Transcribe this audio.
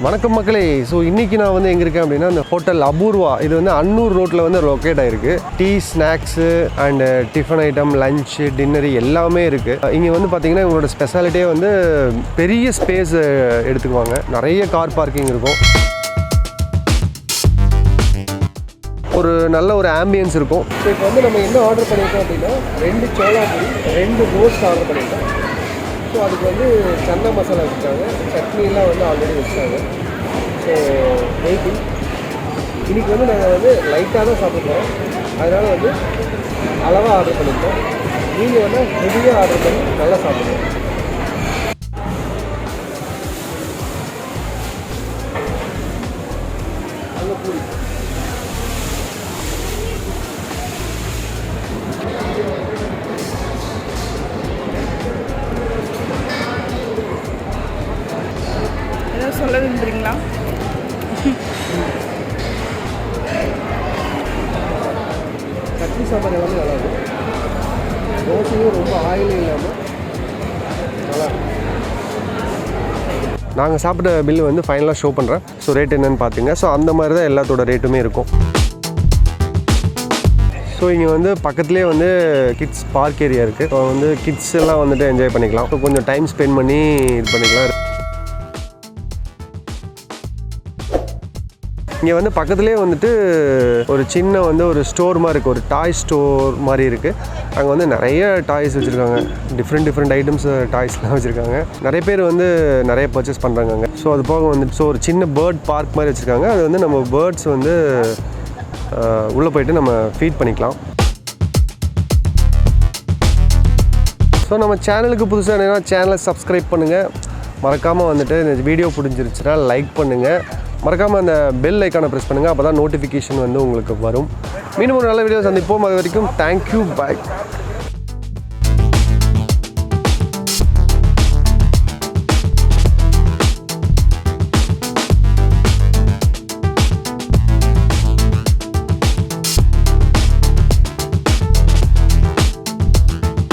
வணக்கம் மக்களே. ஸோ இன்றைக்கி நான் வந்து எங்கே இருக்கேன் அப்படின்னா இந்த ஹோட்டல் அபூர்வா. இது வந்து அன்னூர் ரோட்டில் வந்து லொக்கேட் ஆகிருக்கு. Tea, snacks and tiffin item, lunch, dinner எல்லாமே இருக்குது. இங்கே வந்து பார்த்திங்கன்னா இவங்களோட ஸ்பெஷாலிட்டியே வந்து பெரிய ஸ்பேஸ் எடுத்துக்குவாங்க. நிறைய கார் பார்க்கிங் இருக்கும். ஒரு நல்ல ஒரு ஆம்பியன்ஸ் இருக்கும். ஸோ இப்போ வந்து நம்ம என்ன ஆர்டர் பண்ணியிருக்கோம் அப்படின்னா 2 சோளா பூரி, 2 ரோஸ்ட் ஆர்டர் பண்ணியிருக்கோம். ஸோ அதுக்கு வந்து சன்னா மசாலா வச்சுருக்காங்க, சட்னிலாம் வந்து ஆல்ரெடி வச்சுருக்காங்க. So waiting. இன்றைக்கி வந்து நாங்கள் வந்து லைட்டாக தான் சாப்பிட்றோம், அதனால் வந்து அளவாக ஆர்டர் பண்ணியிருக்கோம். நீங்கள் வந்து ஹெவியாக ஆர்டர் பண்ணி நல்லா சாப்பிடுவோம். அங்கே பூரி சொல்ல விரும்புகிறீங்களா? சட்னி சாம்பார் எல்லாமே நல்லா இருக்கும். தோசையும் ரொம்ப ஆயிலும் இல்லாமல் நல்லா இருக்கும். நாங்கள் சாப்பிட்ட பில்லு வந்து ஃபைனலாக ஷோ பண்ணுறேன். ஸோ ரேட் என்னென்னு பார்த்துங்க. ஸோ அந்த மாதிரி தான் எல்லாத்தோட ரேட்டுமே இருக்கும். ஸோ இங்கே வந்து பக்கத்துலேயே வந்து கிட்ஸ் பார்க் ஏரியா இருக்குது. ஸோ வந்து கிட்ஸ் எல்லாம் வந்துட்டு என்ஜாய் பண்ணிக்கலாம். ஸோ கொஞ்சம் டைம் ஸ்பெண்ட் பண்ணி இது பண்ணிக்கலாம். இங்கே வந்து பக்கத்துலேயே வந்துட்டு ஒரு சின்ன வந்து ஒரு ஸ்டோர் மாதிரி இருக்குது. ஒரு டாய் ஸ்டோர் மாதிரி இருக்குது. அங்கே வந்து நிறைய டாய்ஸ் வச்சுருக்காங்க. டிஃப்ரெண்ட் ஐட்டம்ஸ் டாய்ஸ்லாம் வச்சுருக்காங்க. நிறைய பேர் வந்து நிறைய பர்ச்சேஸ் பண்ணுறாங்க அங்கே. ஸோ அது போக வந்துட்டு ஸோ ஒரு சின்ன பேர்ட் பார்க் மாதிரி வச்சுருக்காங்க. அது வந்து நம்ம பேர்ட்ஸ் வந்து உள்ளே போயிட்டு நம்ம ஃபீட் பண்ணிக்கலாம். ஸோ நம்ம சேனலுக்கு புதுசாக என்னென்னா சேனலை சப்ஸ்கிரைப் பண்ணுங்கள். மறக்காமல் வந்துட்டு இந்த வீடியோ பிடிச்சிருச்சுன்னா லைக் பண்ணுங்கள். மறக்காமல் அந்த பெல் ஐக்கானை ப்ரெஸ் பண்ணுங்கள். அப்போ தான் நோட்டிஃபிகேஷன் வந்து உங்களுக்கு வரும். மீண்டும் ஒரு நல்ல வீடியோ சந்திப்போம். அது வரைக்கும் தேங்க்யூ, பாய்.